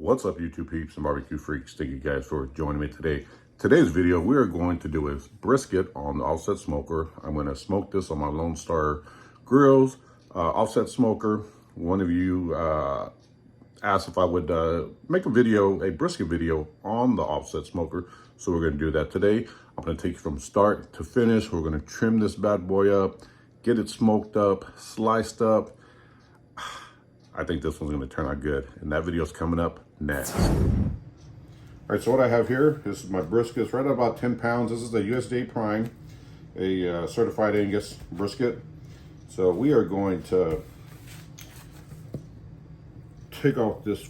What's up, YouTube peeps and barbecue freaks? Thank you guys for joining me today. Today's video, we are going to do a brisket on the offset smoker. I'm going to smoke this on my Lonestar Grillz offset smoker. One of you asked if I would make a brisket video on the offset smoker. So we're going to do that today. I'm going to take you from start to finish. We're going to trim this bad boy up, get it smoked up, sliced up. I think this one's gonna turn out good, and that video's coming up next. All right, so what I have here, this is my brisket. It's right at about 10 pounds. This is the USDA Prime, a certified Angus brisket. So we are going to take off this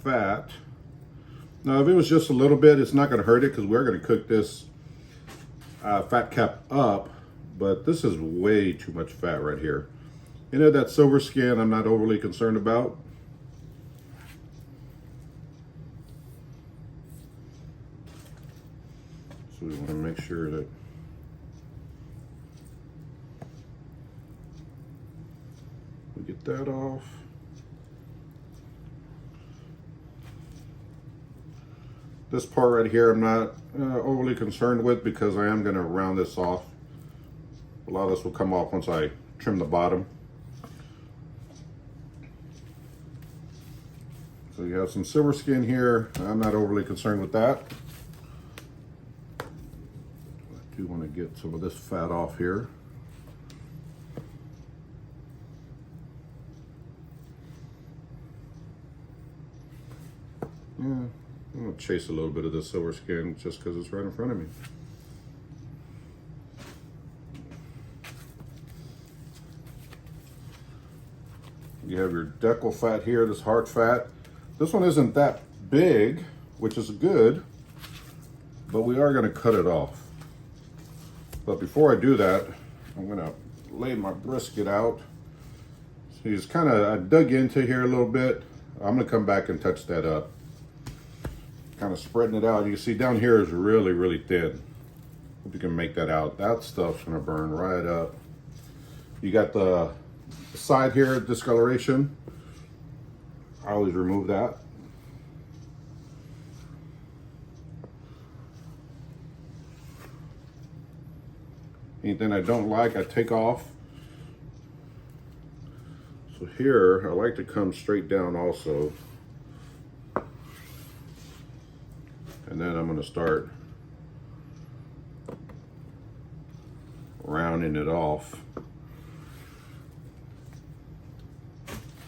fat. Now, if it was just a little bit, it's not gonna hurt it because we're gonna cook this fat cap up, but this is way too much fat right here. You know, that silver skin I'm not overly concerned about. So we want to make sure that we get that off. This part right here I'm not overly concerned with because I am going to round this off. A lot of this will come off once I trim the bottom. So you have some silver skin here. I'm not overly concerned with that. I do want to get some of this fat off here. Yeah, I'm going to chase a little bit of the silver skin just because it's right in front of me. You have your decal fat here, this hard fat. This one isn't that big, which is good, but we are gonna cut it off. But before I do that, I'm gonna lay my brisket out. So he's I dug into here a little bit. I'm gonna come back and touch that up. Kind of spreading it out. You see down here is really, really thin. Hope you can make that out. That stuff's gonna burn right up. You got the side here, discoloration. I always remove that. Anything I don't like, I take off. So here, I like to come straight down also. And then I'm gonna start rounding it off.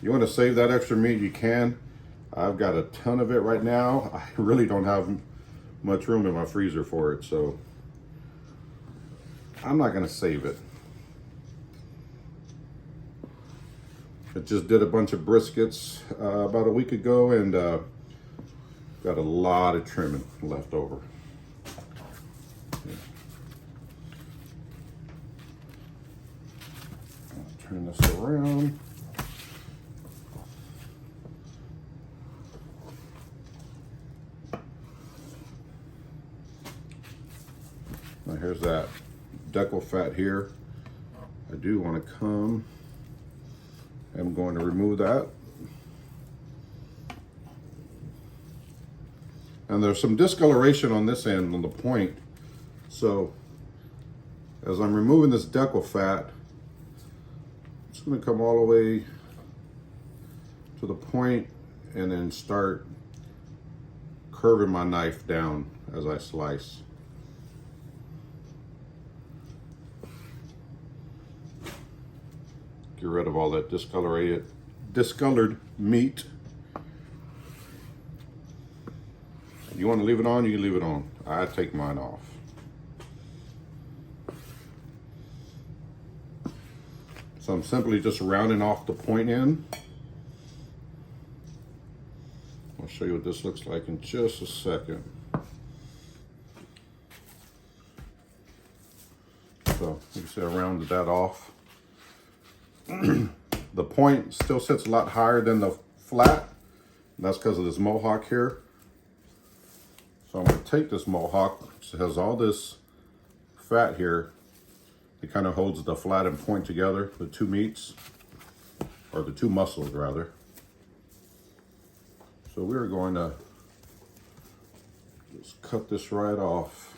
You want to save that extra meat, you can. I've got a ton of it right now. I really don't have much room in my freezer for it, so I'm not going to save it. I just did a bunch of briskets about a week ago and got a lot of trimming left over. Yeah. I'll turn this around. Now here's that decal fat here. I do want to come. I'm going to remove that. And there's some discoloration on this end on the point. So as I'm removing this decal fat, it's going to come all the way to the point and then start curving my knife down as I slice. Get rid of all that discolored meat. You want to leave it on, you can leave it on. I take mine off. So I'm simply just rounding off the point end. I'll show you what this looks like in just a second. So you can see I rounded that off. The point still sits a lot higher than the flat. And that's because of this mohawk here. So I'm going to take this mohawk, which has all this fat here. It kind of holds the flat and point together, the two meats, or the two muscles rather. So we're going to just cut this right off.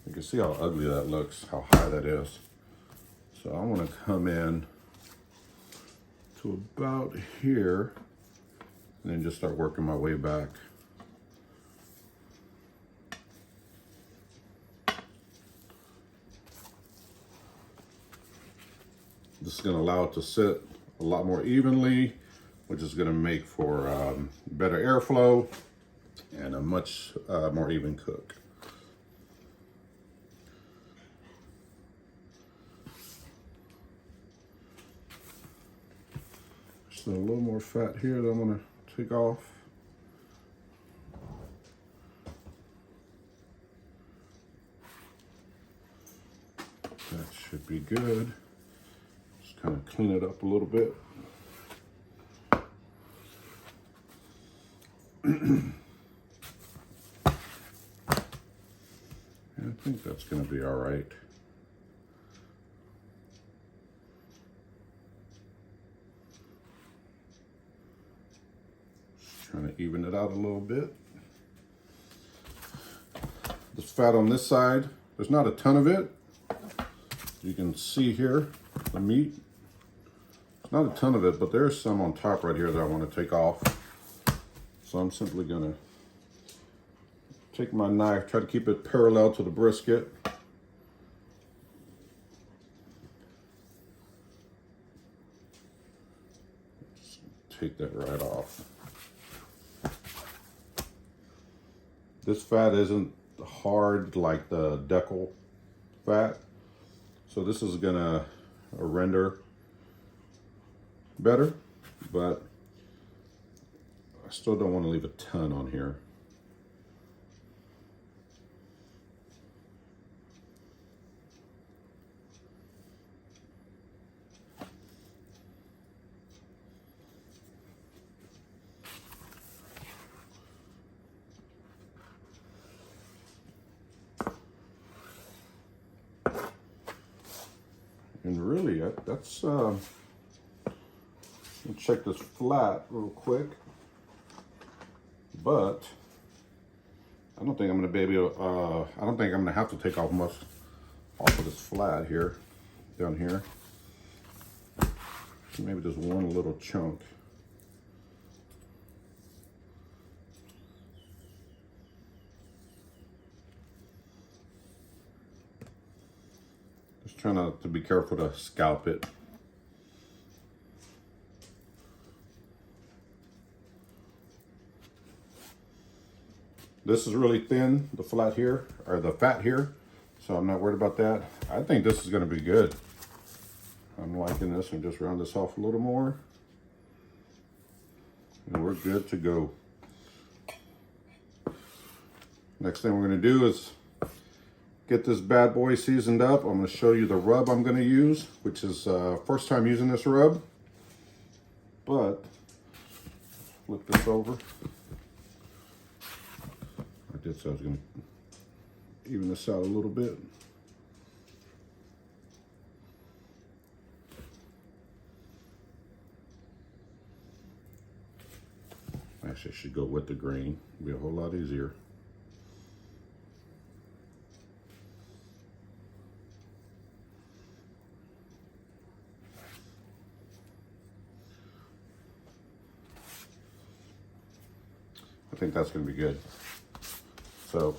You can see how ugly that looks, how high that is. So I want to come in to about here and then just start working my way back. This is going to allow it to sit a lot more evenly, which is going to make for better airflow and a much more even cook. So a little more fat here that I'm going to take off. That should be good. Just kind of clean it up a little bit. And I think that's going to be all right. Just trying to even it out a little bit. This fat on this side, there's not a ton of it. You can see here, the meat. Not a ton of it, but there's some on top right here that I want to take off. So I'm simply gonna take my knife, try to keep it parallel to the brisket. Just take that right off. This fat isn't hard like the decal fat, so this is gonna render better, but I still don't want to leave a ton on here. And really, that's, let me check this flat real quick. But I don't think I'm gonna be able to, I don't think I'm gonna have to take off much off of this flat here, down here. Maybe just one little chunk. Just trying to be careful to scalp it. This is really thin, the flat here, or the fat here, so I'm not worried about that. I think this is gonna be good. I'm liking this, and just round this off a little more. And we're good to go. Next thing we're gonna do is get this bad boy seasoned up. I'm gonna show you the rub I'm gonna use, which is first time using this rub. But, flip this over. So I was going to even this out a little bit. Actually, I should go with the grain. It'll be a whole lot easier. I think that's going to be good. So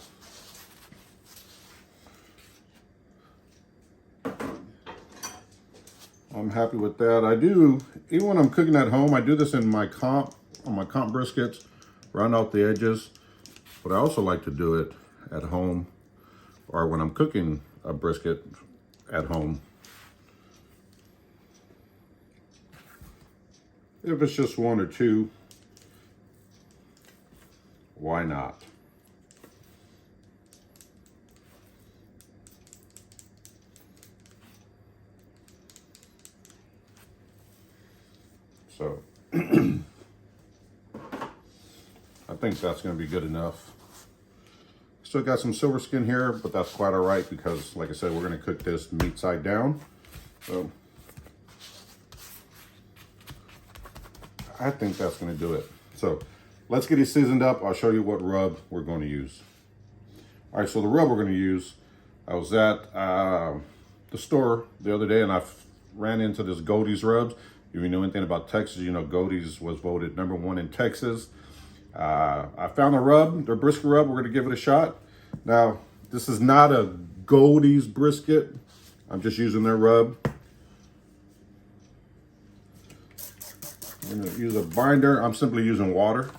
I'm happy with that. I do, even when I'm cooking at home, I do this in my comp, on my comp briskets, round out the edges. But I also like to do it at home, or when I'm cooking a brisket at home. If it's just one or two, why not? So I think that's going to be good enough. Still got some silver skin here, but that's quite all right because, like I said, we're going to cook this meat side down. So I think that's going to do it. So let's get it seasoned up. I'll show you what rub we're going to use. All right, so the rub we're going to use, I was at the store the other day and I ran into this GOLDIE'S rubs. If you know anything about Texas, you know GOLDIE'S was voted #1 in Texas. I found a rub, their brisket rub. We're going to give it a shot. Now, this is not a GOLDIE'S brisket. I'm just using their rub. I'm going to use a binder. I'm simply using water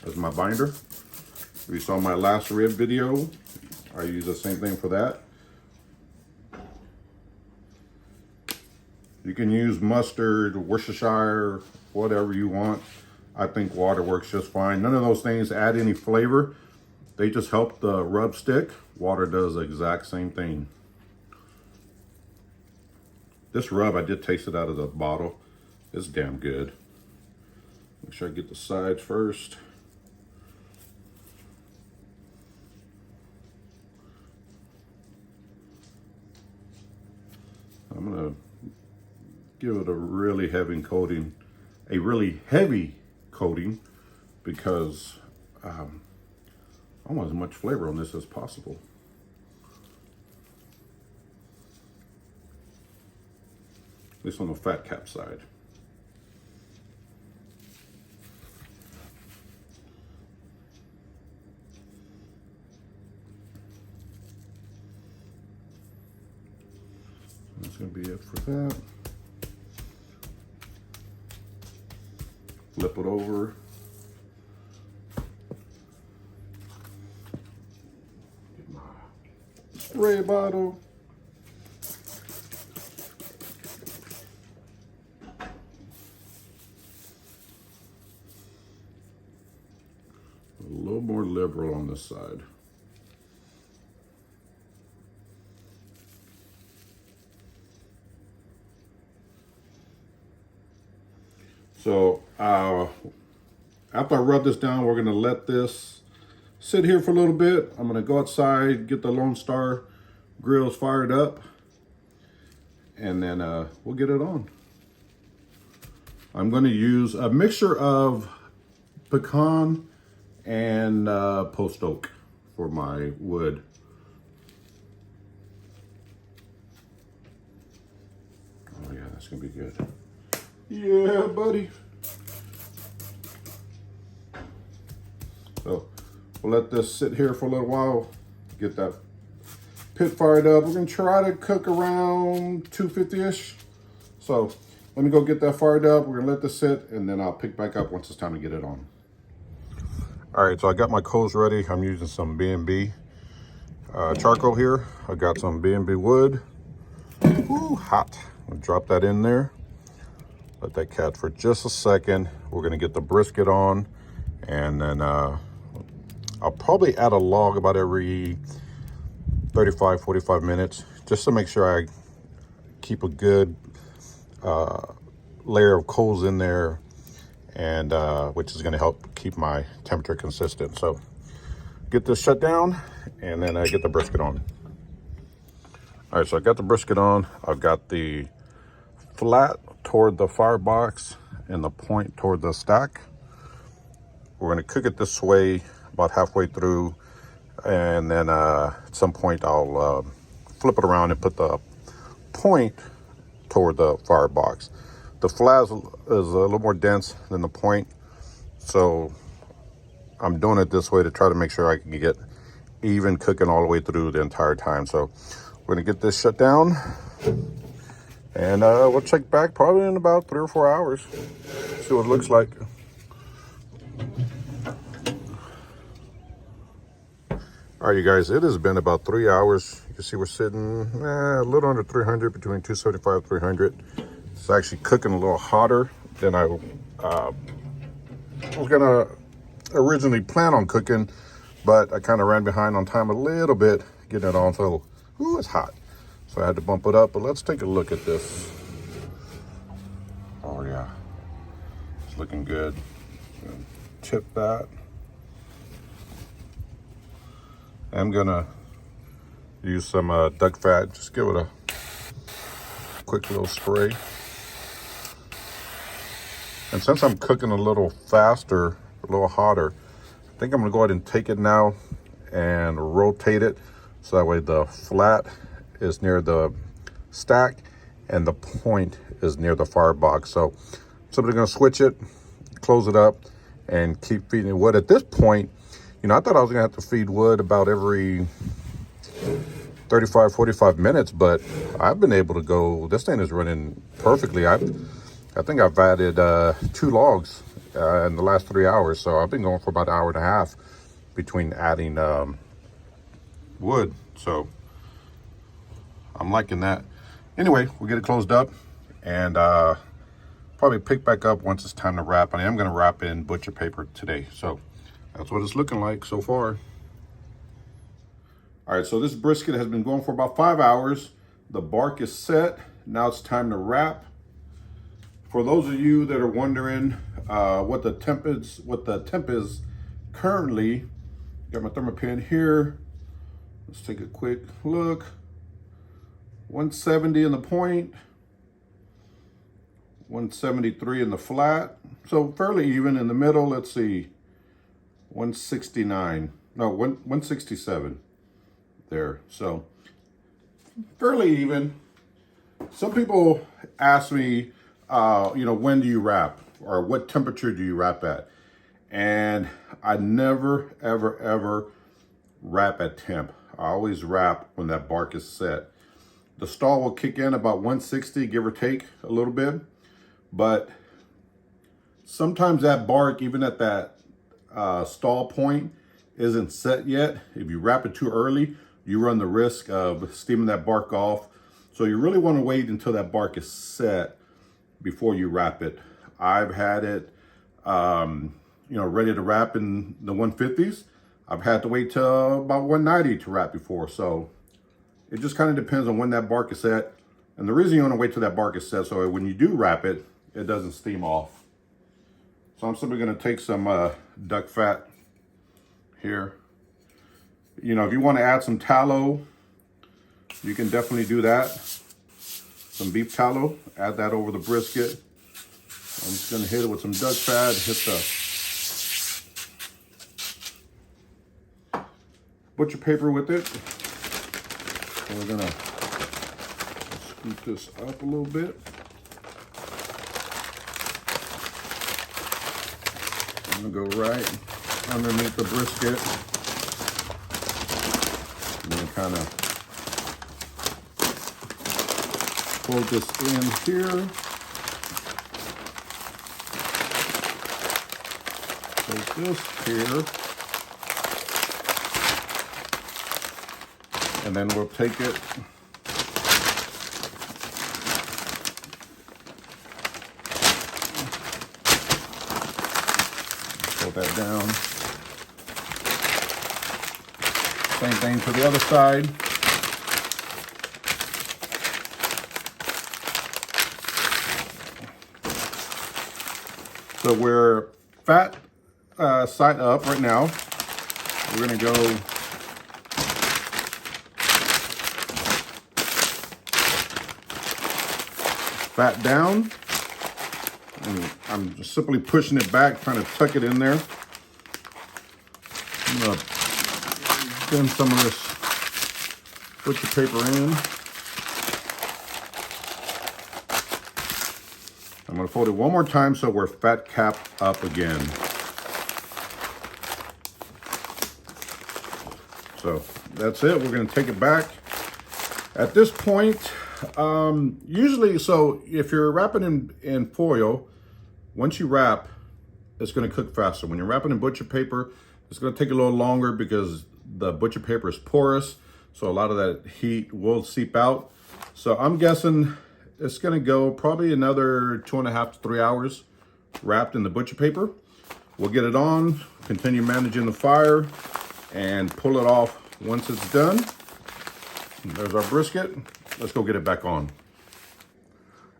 as my binder. If you saw my last rib video, I use the same thing for that. You can use mustard, Worcestershire, whatever you want. I think water works just fine. None of those things add any flavor. They just help the rub stick. Water does the exact same thing. This rub, I did taste it out of the bottle. It's damn good. Make sure I get the sides first. I'm gonna give it a really heavy coating, because I want as much flavor on this as possible. At least on the fat cap side. That's going to be it for that. Flip it over. Get my spray bottle. A little more liberal on this side. So after I rub this down, we're gonna let this sit here for a little bit. I'm gonna go outside, get the Lonestar Grillz fired up, and then we'll get it on. I'm gonna use a mixture of pecan and post oak for my wood. Oh yeah, that's gonna be good. Yeah, buddy. So we'll let this sit here for a little while, get that pit fired up. We're gonna try to cook around 250-ish. So let me go get that fired up. We're gonna let this sit, and then I'll pick back up once it's time to get it on. All right, so I got my coals ready. I'm using some B&B charcoal here. I got some B&B wood. Ooh, hot. I'll drop that in there. Let that catch for just a second. We're gonna get the brisket on, and then I'll probably add a log about every 35, 45 minutes, just to make sure I keep a good layer of coals in there, and which is gonna help keep my temperature consistent. So get this shut down, and then I get the brisket on. All right, so I got the brisket on. I've got the flat toward the firebox and the point toward the stack. We're going to cook it this way about halfway through, and then at some point I'll flip it around and put the point toward the firebox. The flat is a little more dense than the point, so I'm doing it this way to try to make sure I can get even cooking all the way through the entire time. So we're going to get this shut down, and we'll check back probably in about 3 or 4 hours, see what it looks like. All right, you guys, it has been about 3 hours. You can see we're sitting a little under 300, between 275 and 300. It's actually cooking a little hotter than I was gonna originally plan on cooking, but I kind of ran behind on time a little bit getting it on. So, ooh, it's hot. So I had to bump it up, but let's take a look at this. Oh yeah, it's looking good. Tip that. I'm gonna use some duck fat, just give it a quick little spray. And since I'm cooking a little faster a little hotter. I think I'm gonna go ahead and take it now and rotate it so that way the flat is near the stack and the point is near the firebox. So simply gonna switch it, close it up, and keep feeding it wood. At this point, you know, I thought I was gonna have to feed wood about every 35, 45 minutes, but I've been able to go, this thing is running perfectly. I think I've added 2 logs in the last 3 hours. So I've been going for about an hour and a half between adding wood. So I'm liking that. Anyway, we'll get it closed up and probably pick back up once it's time to wrap. I am gonna wrap in butcher paper today. So that's what it's looking like so far. All right, so this brisket has been going for about 5 hours. The bark is set. Now it's time to wrap. For those of you that are wondering what the temp is currently, got my thermopin here. Let's take a quick look. 170 in the point, 173 in the flat. So fairly even in the middle. Let's see, 169, no, 167 there. So fairly even. Some people ask me, you know, when do you wrap or what temperature do you wrap at? And I never, ever, ever wrap at temp. I always wrap when that bark is set. The stall will kick in about 160, give or take a little bit. But sometimes that bark, even at that stall point, isn't set yet. If you wrap it too early, you run the risk of steaming that bark off. So you really want to wait until that bark is set before you wrap it. I've had it, you know, ready to wrap in the 150s. I've had to wait till about 190 to wrap before. So it just kind of depends on when that bark is set. And the reason you want to wait till that bark is set, so when you do wrap it, it doesn't steam off. So I'm simply going to take some duck fat here. You know, if you want to add some tallow, you can definitely do that. Some beef tallow, add that over the brisket. I'm just gonna hit it with some duck fat, hit the butcher paper with it. So we're gonna scoop this up a little bit. I'm gonna go right underneath the brisket. And then kind of fold this in here. Fold this here. And then we'll take it fold that down. Same thing to the other side. So we're fat side up right now. We're gonna go fat down. And I'm just simply pushing it back, trying to tuck it in there. I'm gonna thin some of this butcher paper in. I'm gonna fold it one more time so we're fat capped up again. So that's it, we're gonna take it back. At this point, usually, so if you're wrapping in foil, once you wrap, it's gonna cook faster. When you're wrapping in butcher paper, it's gonna take a little longer because the butcher paper is porous, so a lot of that heat will seep out. So I'm guessing it's gonna go probably another 2.5 to 3 hours wrapped in the butcher paper. We'll get it on, continue managing the fire, and pull it off once it's done. And there's our brisket. Let's go get it back on.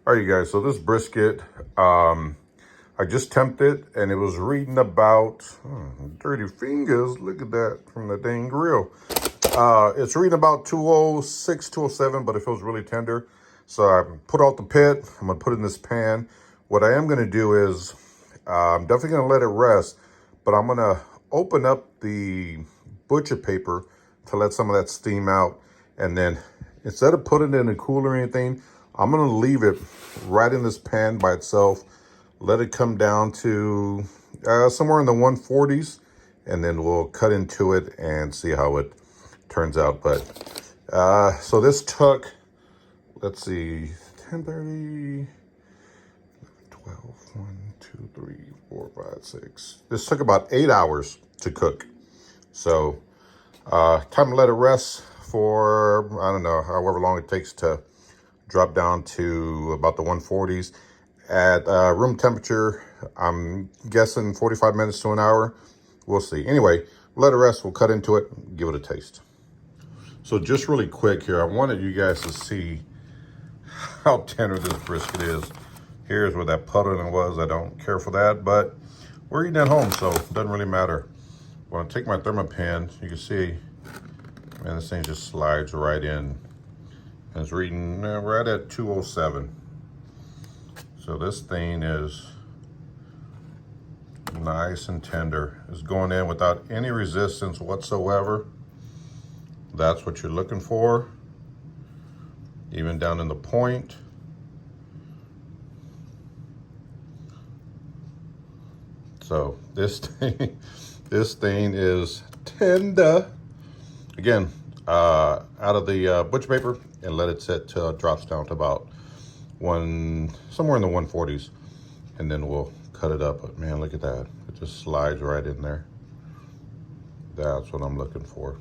All right, you guys, so this brisket, I just temped it and it was reading about, dirty fingers, look at that from the dang grill. It's reading about 206, 207, but it feels really tender. So I put out the pit, I'm gonna put it in this pan. What I am gonna do is, I'm definitely gonna let it rest, but but I'm gonna open up the butcher paper to let some of that steam out. And then instead of putting it in a cooler or anything, I'm gonna leave it right in this pan by itself. Let it come down to somewhere in the 140s, and then we'll cut into it and see how it turns out. But so this took, let's see, 10:30, 12, 1, 2, 3, 4, 5, 6. This took about 8 hours to cook. So time to let it rest for, I don't know, however long it takes to drop down to about the 140s. At room temperature, I'm guessing 45 minutes to an hour. We'll see. Anyway, let it rest. We'll cut into it, give it a taste. So just really quick here, I wanted you guys to see how tender this brisket is. Here's where that pudding was. I don't care for that, but we're eating at home, so it doesn't really matter. When I take my Thermopan, you can see, man, this thing just slides right in. And it's reading right at 207. So this thing is nice and tender. It's going in without any resistance whatsoever. That's what you're looking for. Even down in the point. So this thing is tender. Again, out of the butcher paper and let it sit till it drops down to about somewhere in the 140s, and then we'll cut it up. But man, look at that. It just slides right in there. That's what I'm looking for.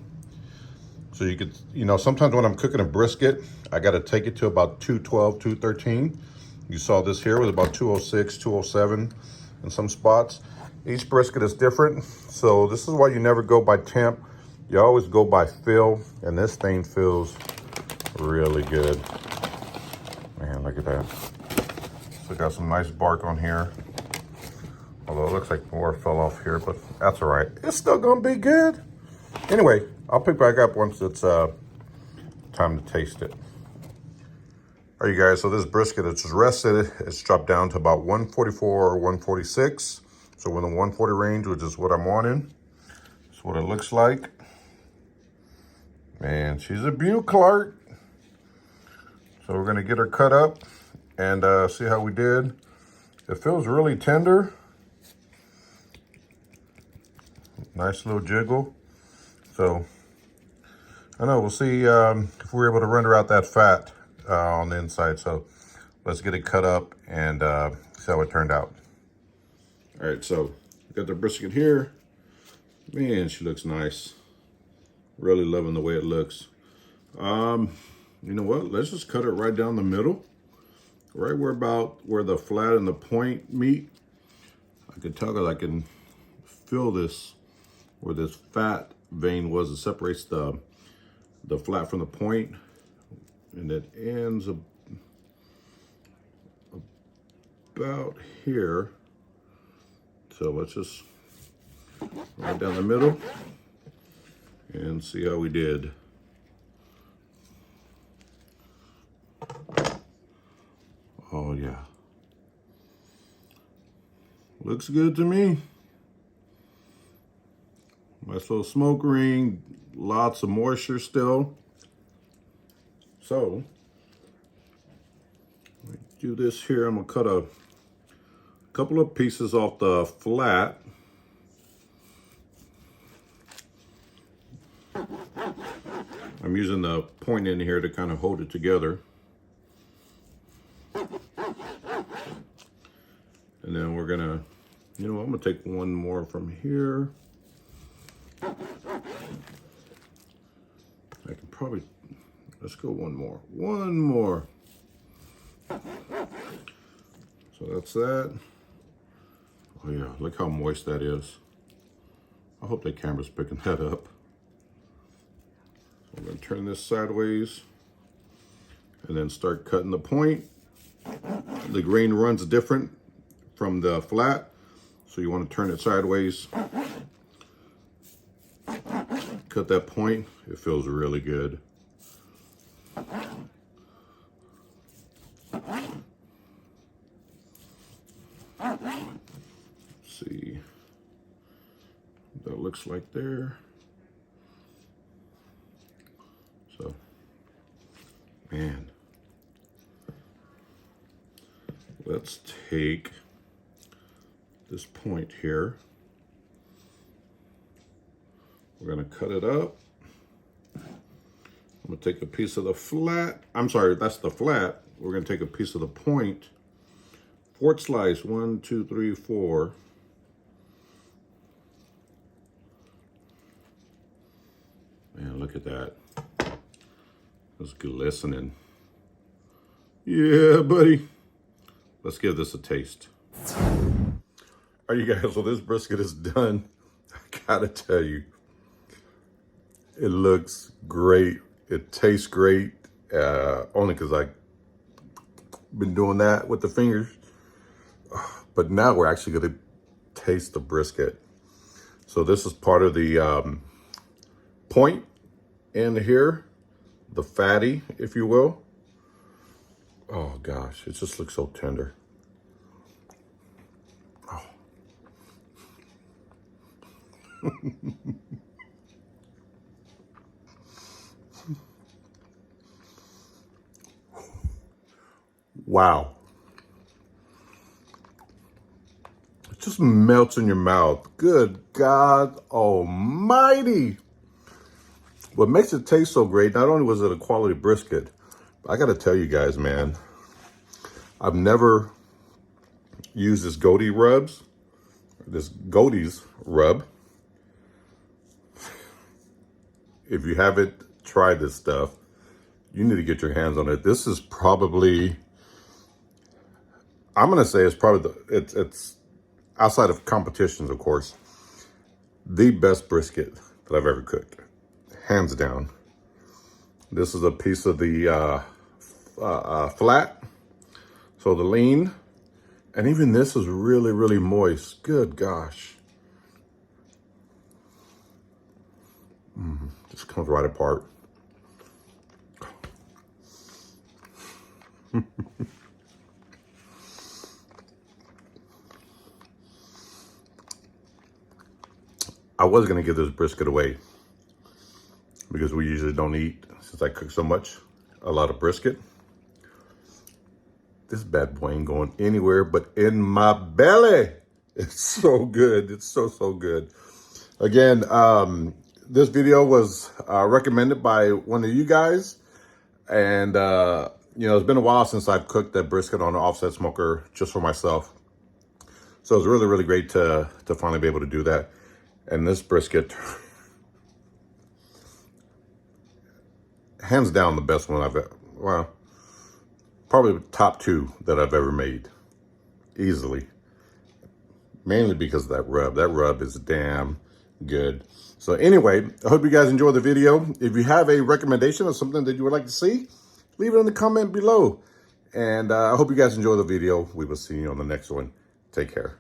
So you could, sometimes when I'm cooking a brisket, I got to take it to about 212, 213. You saw this here was about 206, 207 in some spots. Each brisket is different. So this is why you never go by temp. You always go by feel, and this thing feels really good. Man, look at that. So got some nice bark on here. Although it looks like more fell off here, but that's all right. It's still gonna be good. Anyway, I'll pick back up once it's time to taste it. All right, you guys, so this brisket, it's just rested. It's dropped down to about 144 or 146. So in the 140 range, which is what I'm wanting. That's what it looks like. Man, she's a beaut, Clark. So we're gonna get her cut up and see how we did. It feels really tender. Nice little jiggle. So, I know, we'll see if we're able to render out that fat on the inside. So let's get it cut up and see how it turned out. All right, so got the brisket here. Man, she looks nice. Really loving the way it looks. You know what? Let's just cut it right down the middle. Right where the flat and the point meet. I can tell that I can feel this, where this fat vein was. It separates the flat from the point, and it ends about here. So let's just right down the middle and see how we did. Oh yeah, looks good to me. Nice little smoke ring, lots of moisture still. So, do this here. I'm gonna cut a couple of pieces off the flat. I'm using the point in here to kind of hold it together. And then we're gonna, I'm gonna take one more from here. I can probably, let's go one more. So that's that. Oh yeah, look how moist that is. I hope the camera's picking that up. So I'm gonna turn this sideways and then start cutting the point. The grain runs different from the flat, so you want to turn it sideways. Cut that point. It feels really good. Let's see. it looks like there. So, man, let's take this point here. We're gonna cut it up. I'm gonna take a piece of the flat. I'm sorry, that's the flat. We're gonna take a piece of the point. Fourth slice, 1, 2, 3, 4. Man, look at that. It's glistening. Yeah, buddy. Let's give this a taste. All right, you guys, so this brisket is done. I gotta tell you, it looks great. It tastes great. Only because I've been doing that with the fingers. But now we're actually gonna taste the brisket. So this is part of the point in here, the fatty, if you will. Oh gosh, it just looks so tender. Oh. Wow. It just melts in your mouth. Good God Almighty. What makes it taste so great, not only was it a quality brisket, but I got to tell you guys, man, I've never used this GOLDIE'S rub. If you haven't tried this stuff, you need to get your hands on it. This is probably, I'm going to say it's probably, it's outside of competitions, of course, the best brisket that I've ever cooked. Hands down. This is a piece of the flat, so the lean, and even this is really, really moist. Good gosh. Just comes right apart. I was gonna give this brisket away because we usually don't eat, since I cook so much, a lot of brisket. This bad boy ain't going anywhere but in my belly. It's so good. It's so, so good. Again, this video was recommended by one of you guys. And, you know, it's been a while since I've cooked that brisket on an offset smoker just for myself. So it's really, really great to finally be able to do that. And this brisket, hands down the best one I've ever, well, probably top 2 that I've ever made, easily. Mainly because of that rub. That rub is damn good. So anyway, I hope you guys enjoyed the video. If you have a recommendation or something that you would like to see, leave it in the comment below. And I hope you guys enjoy the video. We will see you on the next one. Take care.